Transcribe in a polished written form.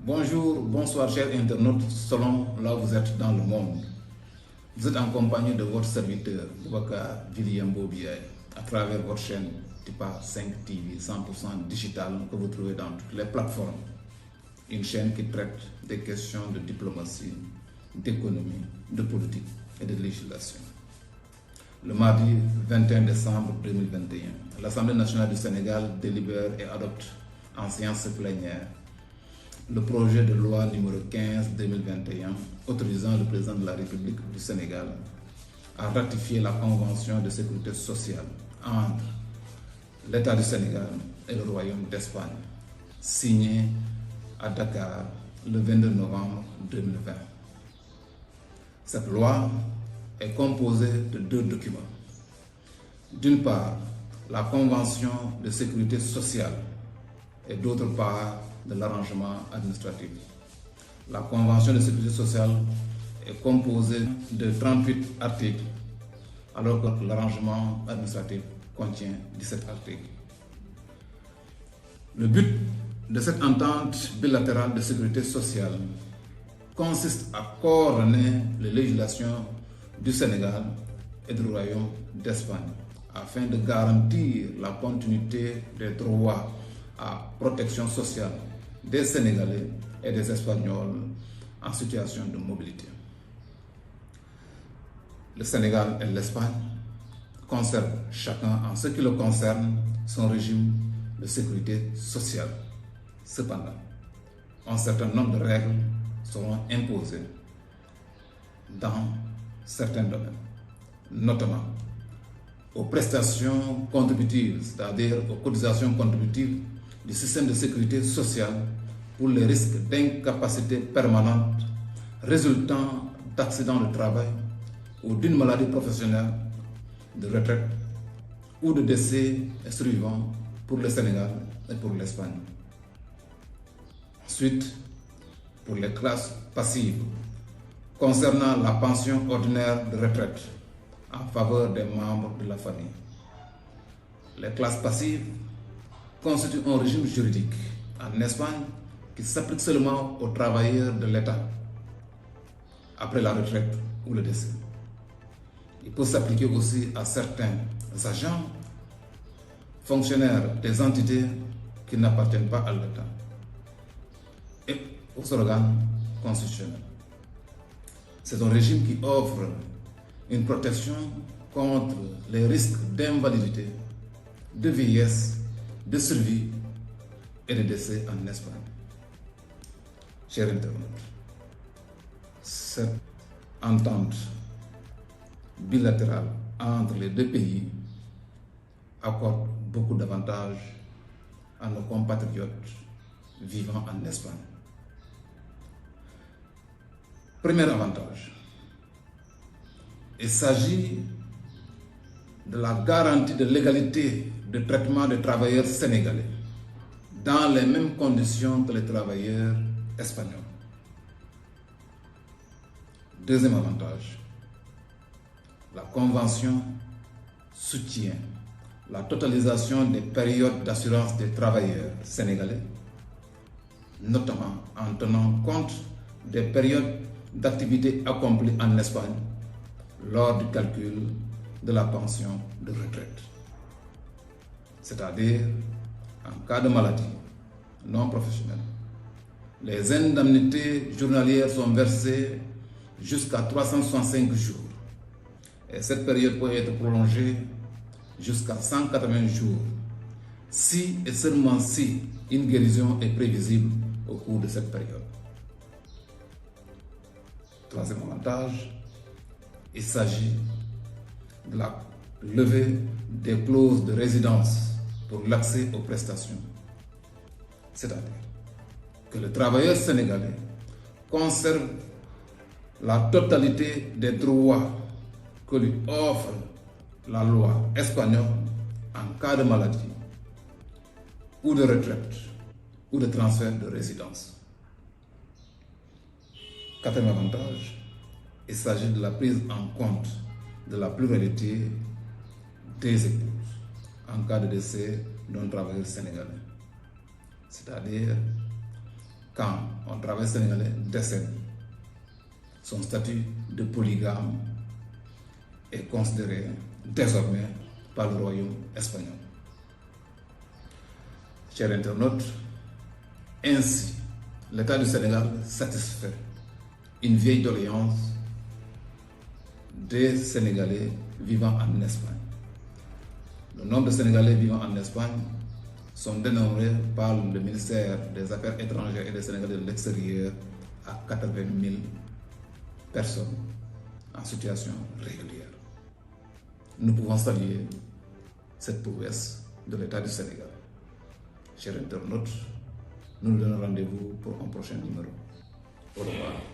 Bonjour, bonsoir chers internautes, selon là où vous êtes dans le monde. Vous êtes en compagnie de votre serviteur, Boubacar Viliambo Biaye, à travers votre chaîne TIPA 5 TV 100% digital que vous trouvez dans toutes les plateformes. Une chaîne qui traite des questions de diplomatie, d'économie, de politique et de législation. Le mardi 21 décembre 2021, l'Assemblée nationale du Sénégal délibère et adopte en séance plénière le projet de loi numéro 15/2021 autorisant le président de la République du Sénégal à ratifier la convention de sécurité sociale entre l'État du Sénégal et le Royaume d'Espagne, signée à Dakar le 22 novembre 2020. Cette loi est composée de deux documents. D'une part, la convention de sécurité sociale et d'autre part, de l'arrangement administratif. La convention de sécurité sociale est composée de 38 articles, alors que l'arrangement administratif contient 17 articles. Le but de cette entente bilatérale de sécurité sociale consiste à coordonner les législations du Sénégal et du Royaume d'Espagne afin de garantir la continuité des droits à protection sociale des Sénégalais et des Espagnols en situation de mobilité. Le Sénégal et l'Espagne conservent chacun, en ce qui le concerne, son régime de sécurité sociale. Cependant, un certain nombre de règles seront imposées dans certains domaines, notamment aux prestations contributives, c'est-à-dire aux cotisations contributives du système de sécurité sociale pour les risques d'incapacité permanente résultant d'accidents de travail ou d'une maladie professionnelle, de retraite ou de décès survivants pour le Sénégal et pour l'Espagne. Ensuite, pour les classes passives, concernant la pension ordinaire de retraite en faveur des membres de la famille. Les classes passives constitue un régime juridique en Espagne qui s'applique seulement aux travailleurs de l'État après la retraite ou le décès. Il peut s'appliquer aussi à certains agents, fonctionnaires des entités qui n'appartiennent pas à l'État et aux organes constitutionnels. C'est un régime qui offre une protection contre les risques d'invalidité, de vieillesse, de survie et de décès en Espagne. Chers internautes, cette entente bilatérale entre les deux pays accorde beaucoup d'avantages à nos compatriotes vivant en Espagne. Premier avantage, il s'agit de la garantie de l'égalité de traitement des travailleurs sénégalais dans les mêmes conditions que les travailleurs espagnols. Deuxième avantage, la Convention soutient la totalisation des périodes d'assurance des travailleurs sénégalais, notamment en tenant compte des périodes d'activité accomplies en Espagne lors du calcul de la pension de retraite. C'est-à-dire, en cas de maladie non professionnelle, les indemnités journalières sont versées jusqu'à 365 jours et cette période peut être prolongée jusqu'à 180 jours si et seulement si une guérison est prévisible au cours de cette période. Troisième avantage, il s'agit de la levée des clauses de résidence pour l'accès aux prestations. C'est-à-dire que le travailleur sénégalais conserve la totalité des droits que lui offre la loi espagnole en cas de maladie ou de retraite ou de transfert de résidence. Quatrième avantage, il s'agit de la prise en compte de la pluralité des épouses en cas de décès d'un travailleur sénégalais. C'est-à-dire quand un travailleur sénégalais décède, son statut de polygame est considéré désormais par le royaume espagnol. Chers internautes, ainsi, l'État du Sénégal satisfait une vieille doléance des Sénégalais vivant en Espagne. Le nombre de Sénégalais vivant en Espagne sont dénombrés par le ministère des Affaires étrangères et des Sénégalais de l'extérieur à 80 000 personnes en situation régulière. Nous pouvons saluer cette prouesse de l'État du Sénégal. Chers internautes, nous nous donnons rendez-vous pour un prochain numéro. Au revoir.